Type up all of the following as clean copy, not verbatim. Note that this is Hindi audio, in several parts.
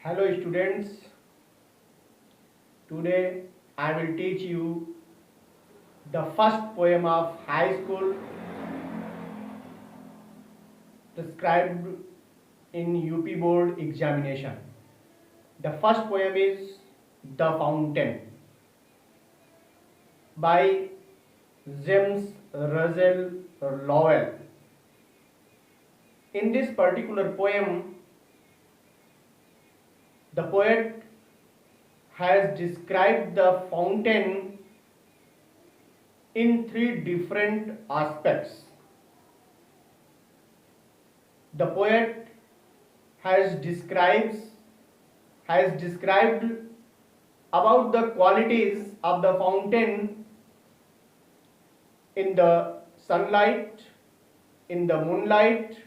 Hello students, today I will teach you the first poem of high school prescribed in UP board examination. The first poem is The Fountain by James Russell Lowell. In this particular poem, the poet has described the fountain in three different aspects. The poet has described about the qualities of the fountain in the sunlight, in the moonlight,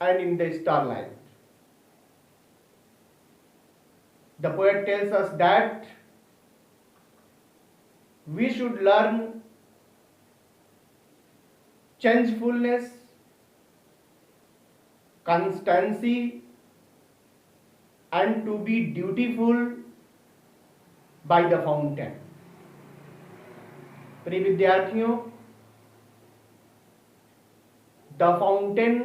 and in the starlight. The poet tells us that we should learn changefulness, constancy, and to be dutiful by the fountain. प्रिय विद्यार्थियों, द फाउंटेन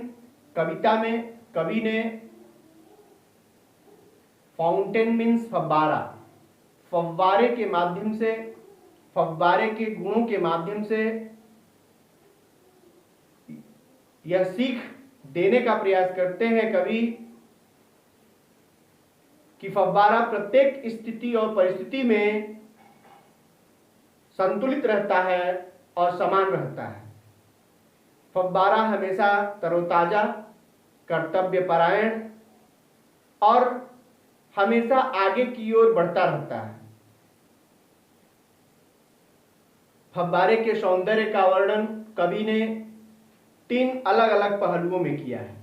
कविता में कवि ने फाउंटेन मीन्स फव्वारा, फव्वारे के माध्यम से, फव्वारे के गुणों के माध्यम से यह सीख देने का प्रयास करते हैं कवि कि फव्वारा प्रत्येक स्थिति और परिस्थिति में संतुलित रहता है और समान रहता है। फव्वारा हमेशा तरोताजा, कर्तव्यपरायण और हमेशा आगे की ओर बढ़ता रहता है। फव्वारे के सौंदर्य का वर्णन कवि ने तीन अलग अलग पहलुओं में किया है।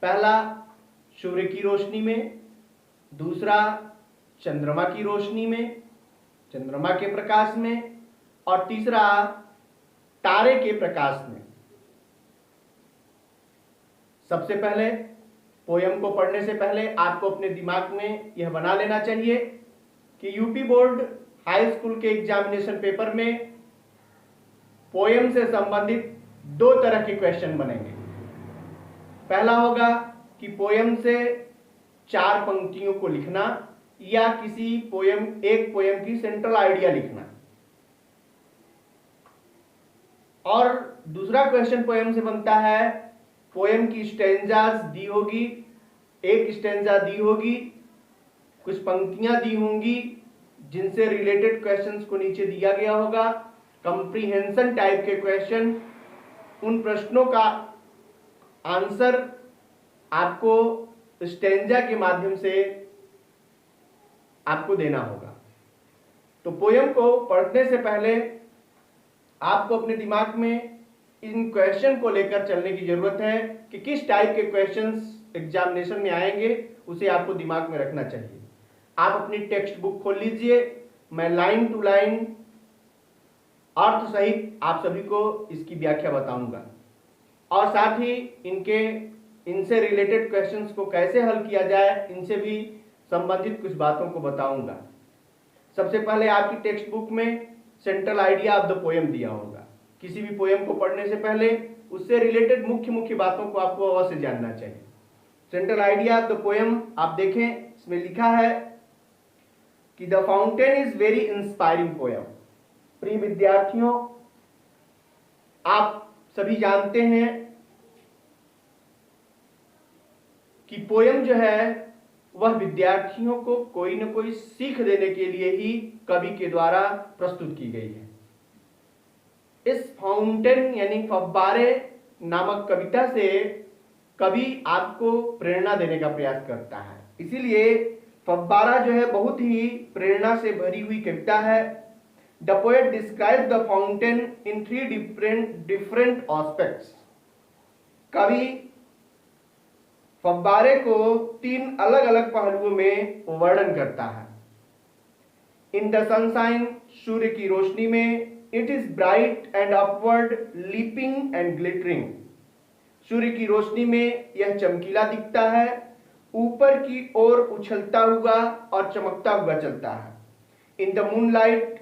पहला सूर्य की रोशनी में, दूसरा चंद्रमा की रोशनी में, चंद्रमा के प्रकाश में, और तीसरा तारे के प्रकाश में। सबसे पहले पोयम को पढ़ने से पहले आपको अपने दिमाग में यह बना लेना चाहिए कि यूपी बोर्ड हाई स्कूल के एग्जामिनेशन पेपर में पोयम से संबंधित दो तरह के क्वेश्चन बनेंगे। पहला होगा कि पोयम से 4 पंक्तियों को लिखना या किसी एक पोयम की सेंट्रल आइडिया लिखना, और दूसरा क्वेश्चन पोयम से बनता है, पोयम की स्टेंजास दी होगी, एक स्टेंजा दी होगी, कुछ पंक्तियां दी होंगी जिनसे रिलेटेड क्वेश्चंस को नीचे दिया गया होगा, कंप्रीहेंशन टाइप के क्वेश्चन। उन प्रश्नों का आंसर आपको स्टेंजा के माध्यम से आपको देना होगा। तो पोयम को पढ़ने से पहले आपको अपने दिमाग में इन क्वेश्चन को लेकर चलने की जरूरत है कि किस टाइप के क्वेश्चंस एग्जामिनेशन में आएंगे, उसे आपको दिमाग में रखना चाहिए। आप अपनी टेक्स्ट बुक खोल लीजिए, मैं लाइन टू लाइन अर्थ सहित आप सभी को इसकी व्याख्या बताऊंगा, और साथ ही इनसे रिलेटेड क्वेश्चंस को कैसे हल किया जाए, इनसे भी संबंधित कुछ बातों को बताऊंगा। सबसे पहले आपकी टेक्स्ट बुक में central idea of the poem दिया होगा। किसी भी पोयम को पढ़ने से पहले उससे रिलेटेड मुख्य बातों को आपको अवश्य जानना चाहिए। Central idea of the poem आप देखें, इसमें लिखा है कि the fountain is very inspiring poem. प्रिय विद्यार्थियों, आप सभी जानते हैं कि पोयम जो है वह विद्यार्थियों को कोई न कोई सीख देने के लिए ही कवि के द्वारा प्रस्तुत की गई है। इस फाउंटेन यानी फव्वारे नामक कविता से कवि आपको प्रेरणा देने का प्रयास करता है। इसीलिए फव्वारा जो है बहुत ही प्रेरणा से भरी हुई कविता है। The poet describes the fountain in 3 different aspects. कवि फव्वारे को 3 अलग अलग पहलुओं में वर्णन करता है। इन द सनशाइन, सूर्य की रोशनी में, it is bright and upward leaping and glittering. सूर्य की रोशनी में यह चमकीला दिखता है ऊपर की ओर उछलता हुआ और चमकता हुआ चलता है। इन द मूनलाइट,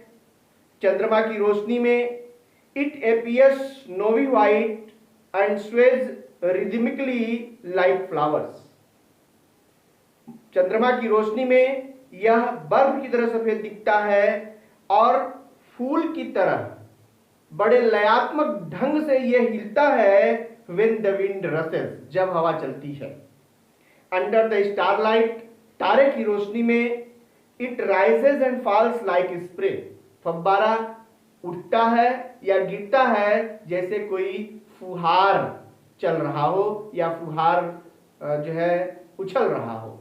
चंद्रमा की रोशनी में, it appears snowy white and sways rhythmically like flowers। चंद्रमा की रोशनी में यह बर्फ की तरह सफेद दिखता है और फूल की तरह बड़े लयात्मक ढंग से यह हिलता है when the wind rushes, जब हवा चलती है। अंडर द स्टारलाइट, तारे की रोशनी में, it rises and falls like spray, फव्वारा उठता है या गिरता है जैसे कोई फुहार चल रहा हो या फुहार जो है उछल रहा हो।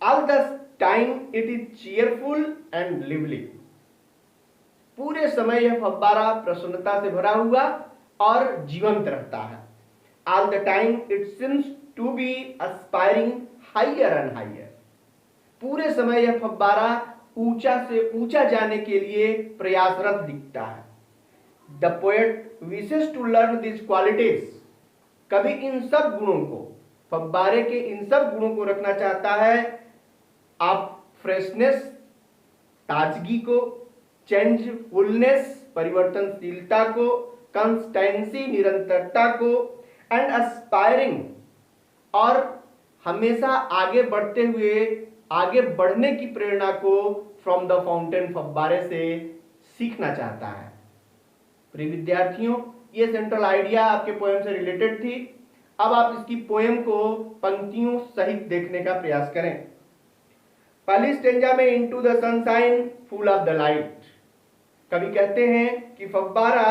All the time it is cheerful and lively, पूरे समय यह फव्वारा प्रसन्नता से भरा हुआ और जीवंत रहता है। All the time it seems to be aspiring higher and higher, पूरे समय यह फव्वारा ऊंचा से ऊंचा जाने के लिए प्रयासरत दिखता है। The poet wishes to learn this qualities, कवि इन सब गुणों को, फव्वारे के इन सब गुणों को रखना चाहता है। आप फ्रेशनेस, ताजगी को, चेंजफुलनेस, परिवर्तनशीलता को, कंस्टेंसी, निरंतरता को, एंड एस्पायरिंग, और हमेशा आगे बढ़ते हुए आगे बढ़ने की प्रेरणा को फ्रॉम द फाउंटेन, फव्वारे से सीखना चाहता है। प्रिय विद्यार्थियों, ये सेंट्रल आइडिया आपके पोएम से रिलेटेड थी। अब आप इसकी पोएम को पंक्तियों सहित देखने का प्रयास करें। पहली स्टेंजा में into the sunshine full of the light, कवि कहते हैं कि फव्वारा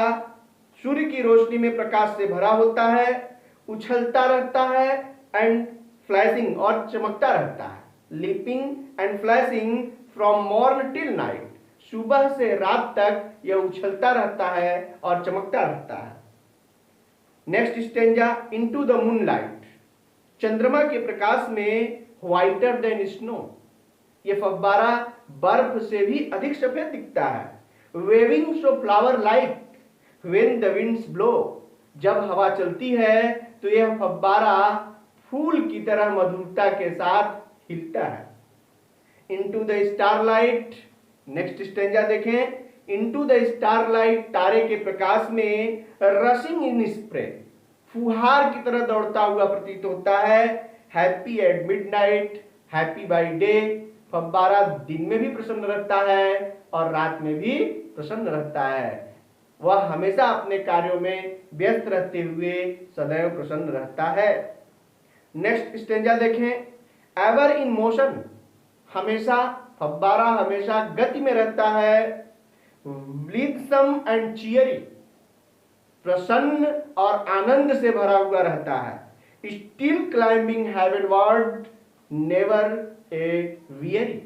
सूर्य की रोशनी में प्रकाश से भरा होता है, उछलता रहता है एंड फ्लैशिंग, और चमकता रहता है। Leaping and flashing from morn till night, सुबह से रात तक यह उछलता रहता है और चमकता रहता है। Next stanza, into the moonlight, चंद्रमा के प्रकाश में, व्हाइटर देन स्नो, यह फव्वारा बर्फ से भी अधिक सफेद दिखता है। Waving so flower like when the winds blow, जब हवा चलती है तो यह फव्वारा फूल की तरह मधुरता के साथ हिलता है। Into the starlight, next stanza देखें, इनटू द स्टारलाइट, तारे के प्रकाश में, रशिंग इन स्प्रे, फुहार की तरह दौड़ता हुआ प्रतीत होता है। Happy at midnight, happy by day, फव्वारा दिन में भी प्रसन्न रहता है और रात में भी प्रसन्न रहता है। वह हमेशा अपने कार्यों में व्यस्त रहते हुए सदैव प्रसन्न रहता है। नेक्स्ट स्टेंजा देखें, एवर इन मोशन, हमेशा, फव्वारा हमेशा गति में रहता है। ब्लिथसम एंड चियरी, प्रसन्न और आनंद से भरा हुआ रहता है। Still climbing heavenward, never a weary,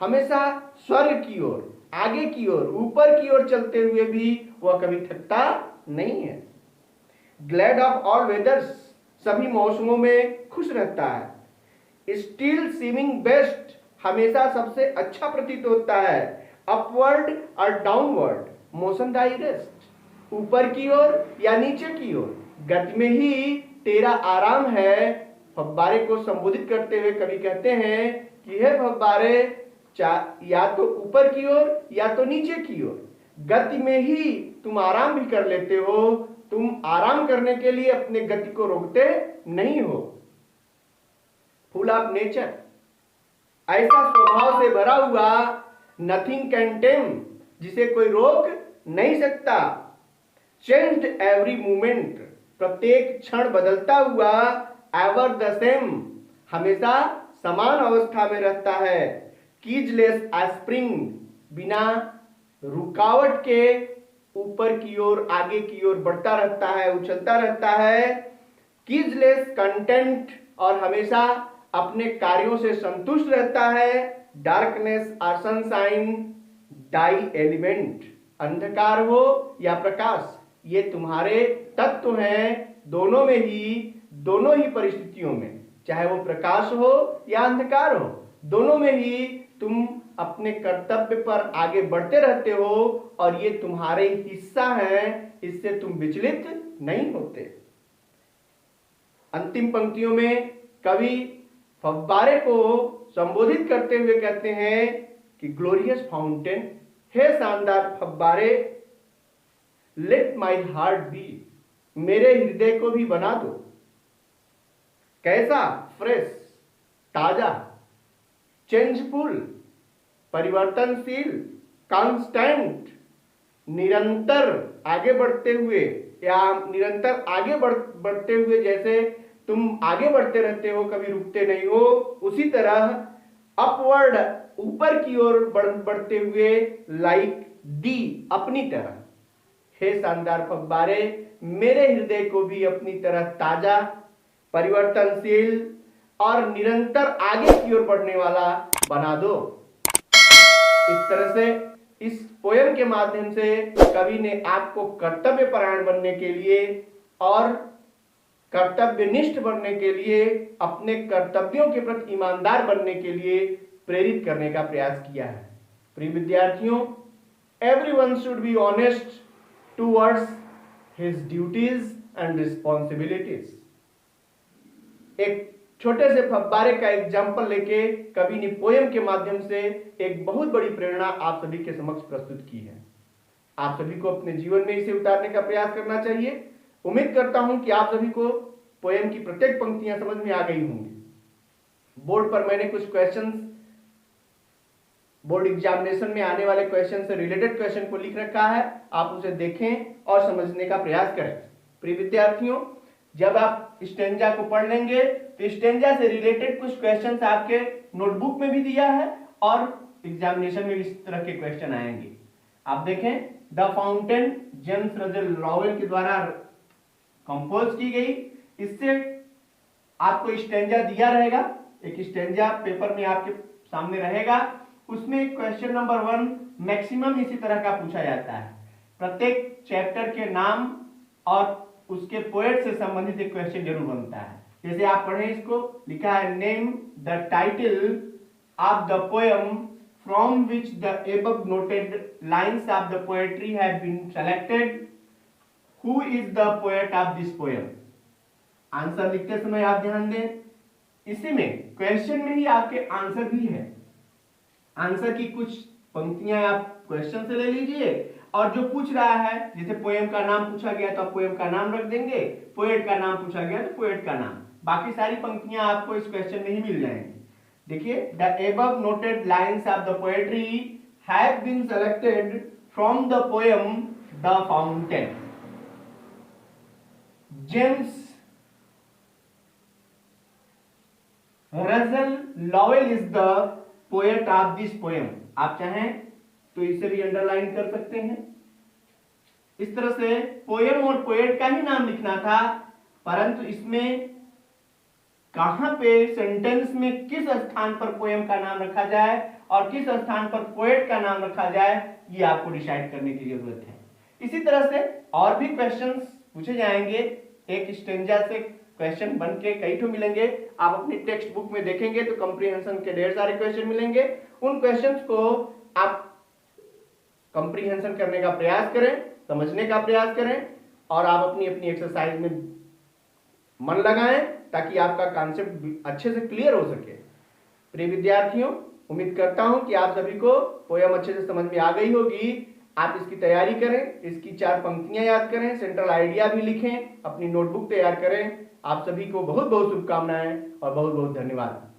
हमेशा स्वर्ग की ओर, आगे की ओर, ऊपर की ओर चलते हुए भी वह कभी थकता नहीं है। ग्लैड ऑफ ऑल वेदर्स, सभी मौसमों में खुश रहता है। स्टिल सीमिंग बेस्ट, हमेशा सबसे अच्छा प्रतीत होता है। अपवर्ड और डाउनवर्ड, मोशन डायरेस्ट, ऊपर की ओर या नीचे की ओर, गति में ही तेरा आराम है। फव्वारे को संबोधित करते हुए कवि कहते हैं कि हे फव्वारे, या तो ऊपर की ओर या तो नीचे की ओर, गति में ही तुम आराम भी कर लेते हो, तुम आराम करने के लिए अपने गति को रोकते नहीं हो। फुल ऑफ नेचर, ऐसा स्वभाव से भरा हुआ, नथिंग कैन टेम, जिसे कोई रोक नहीं सकता। चेंज्ड एवरी मोमेंट, प्रत्येक क्षण बदलता हुआ। एवर द सेम, हमेशा समान अवस्था में रहता है। कीजलेस स्प्रिंग, बिना रुकावट के ऊपर की ओर, आगे की ओर बढ़ता रहता है, उछलता रहता है। कीजलेस कंटेंट, और हमेशा अपने कार्यों से संतुष्ट रहता है। डार्कनेस और सनशाइन, डाई एलिमेंट, अंधकार हो या प्रकाश, ये तुम्हारे तत्व हैं। दोनों ही परिस्थितियों में, चाहे वो प्रकाश हो या अंधकार हो, दोनों में ही तुम अपने कर्तव्य पर आगे बढ़ते रहते हो और ये तुम्हारे हिस्सा है, इससे तुम विचलित नहीं होते। अंतिम पंक्तियों में कवि फव्वारे को संबोधित करते हुए कहते हैं कि ग्लोरियस फाउंटेन, हे शानदार फव्वारे, लेट माई हार्ट बी, मेरे हृदय को भी बना दो। कैसा? फ्रेश, ताजा, चेंजफुल, परिवर्तनशील, कांस्टेंट, निरंतर आगे बढ़ते हुए, या निरंतर आगे बढ़ते हुए, जैसे तुम आगे बढ़ते रहते हो, कभी रुकते नहीं हो, उसी तरह अपवर्ड, ऊपर की ओर बढ़ते हुए, लाइक दी, अपनी तरह। हे शानदार फव्वारे, मेरे हृदय को भी अपनी तरह ताजा, परिवर्तनशील और निरंतर आगे की ओर बढ़ने वाला बना दो। इस तरह से इस पोयम के माध्यम से कवि ने आपको कर्तव्य परायण बनने के लिए और कर्तव्यनिष्ठ बनने के लिए, अपने कर्तव्यों के प्रति ईमानदार बनने के लिए प्रेरित करने का प्रयास किया है। प्रिय विद्यार्थियों, everyone should be honest towards his duties and responsibilities. एक छोटे से फव्वारे का एग्जाम्पल लेके कवि ने पोयम के माध्यम से एक बहुत बड़ी प्रेरणा आप सभी के समक्ष प्रस्तुत की है। आप सभी को अपने जीवन में इसे उतारने का प्रयास करना चाहिए। उम्मीद करता हूं कि आप सभी को पोयम की प्रत्येक पंक्तियां समझ में आ गई होंगी। बोर्ड पर मैंने कुछ क्वेश्चंस, बोर्ड एग्जामिनेशन में आने वाले क्वेश्चन से रिलेटेड क्वेश्चन को लिख रखा है, आप उसे देखें और समझने का प्रयास करें। प्रिय विद्यार्थियों, जब आप स्टेंजा को पढ़ लेंगे तो स्टेंजा से रिलेटेड कुछ क्वेश्चंस आपके नोटबुक में भी दिया है और एग्जामिनेशन में इस तरह के क्वेश्चन आएंगे। आप देखें, the fountain James Russell Lovell के द्वारा कंपोज की गई। इससे आपको स्टेंजा दिया रहेगा, एक स्टेंजा पेपर में आपके सामने रहेगा। उसमें क्वेश्चन नंबर 1 मैक्सिमम इसी तरह का पूछा जाता है। प्रत्येक चैप्टर के नाम और उसके पोएट से संबंधित एक क्वेश्चन जरूर बनता है। जैसे आप पढ़ें, इसको लिखा है, name the title of the poem from which the above noted lines of the poetry have been selected, who is the poet of this poem. Answer लिखते समय आप ध्यान दें, इसी में क्वेश्चन में ही आपके आंसर भी है। आंसर की कुछ पंक्तियां आप क्वेश्चन से ले लीजिए और जो पूछ रहा है, जैसे पोएम का नाम पूछा गया तो आप पोएम का नाम रख देंगे, पोएट का नाम पूछा गया तो पोएट का नाम, बाकी सारी पंक्तियां आपको इस क्वेश्चन में ही मिल जाएंगी। देखिए, the above noted lines of the poetry have been selected from the poem the fountain. James Russell Lowell is the poet of this poem. आप चाहें तो इसे भी अंडरलाइन कर सकते हैं। इस तरह से पोएम और पोएट का ही नाम लिखना था, परंतु इसमें कहां पे सेंटेंस में किस स्थान पर पोएम का नाम रखा जाए और किस स्थान पर पोएट का नाम रखा जाए, ये आपको डिसाइड करने की जरूरत है। इसी तरह से और भी क्वेश्चंस पूछे जाएंगे। एक स्टेंजा से क्वेश्चन बन के कई ठो मिलेंगे। आप अपनी टेक्स्ट बुक में देखेंगे तो कंप्रीहेंशन के ढेर सारे क्वेश्चन मिलेंगे। उन क्वेश्चंस को आप कंप्रीहेंशन करने का प्रयास करें, समझने का प्रयास करें और आप अपनी अपनी एक्सरसाइज में मन लगाएं ताकि आपका कॉन्सेप्ट अच्छे से क्लियर हो सके। प्रिय विद्यार्थियों, उम्मीद करता हूं कि आप सभी को पोयम अच्छे से समझ में आ गई होगी। आप इसकी तैयारी करें, इसकी 4 पंक्तियां याद करें, सेंट्रल आइडिया भी लिखें, अपनी नोटबुक तैयार करें। आप सभी को बहुत बहुत शुभकामनाएं और बहुत बहुत धन्यवाद।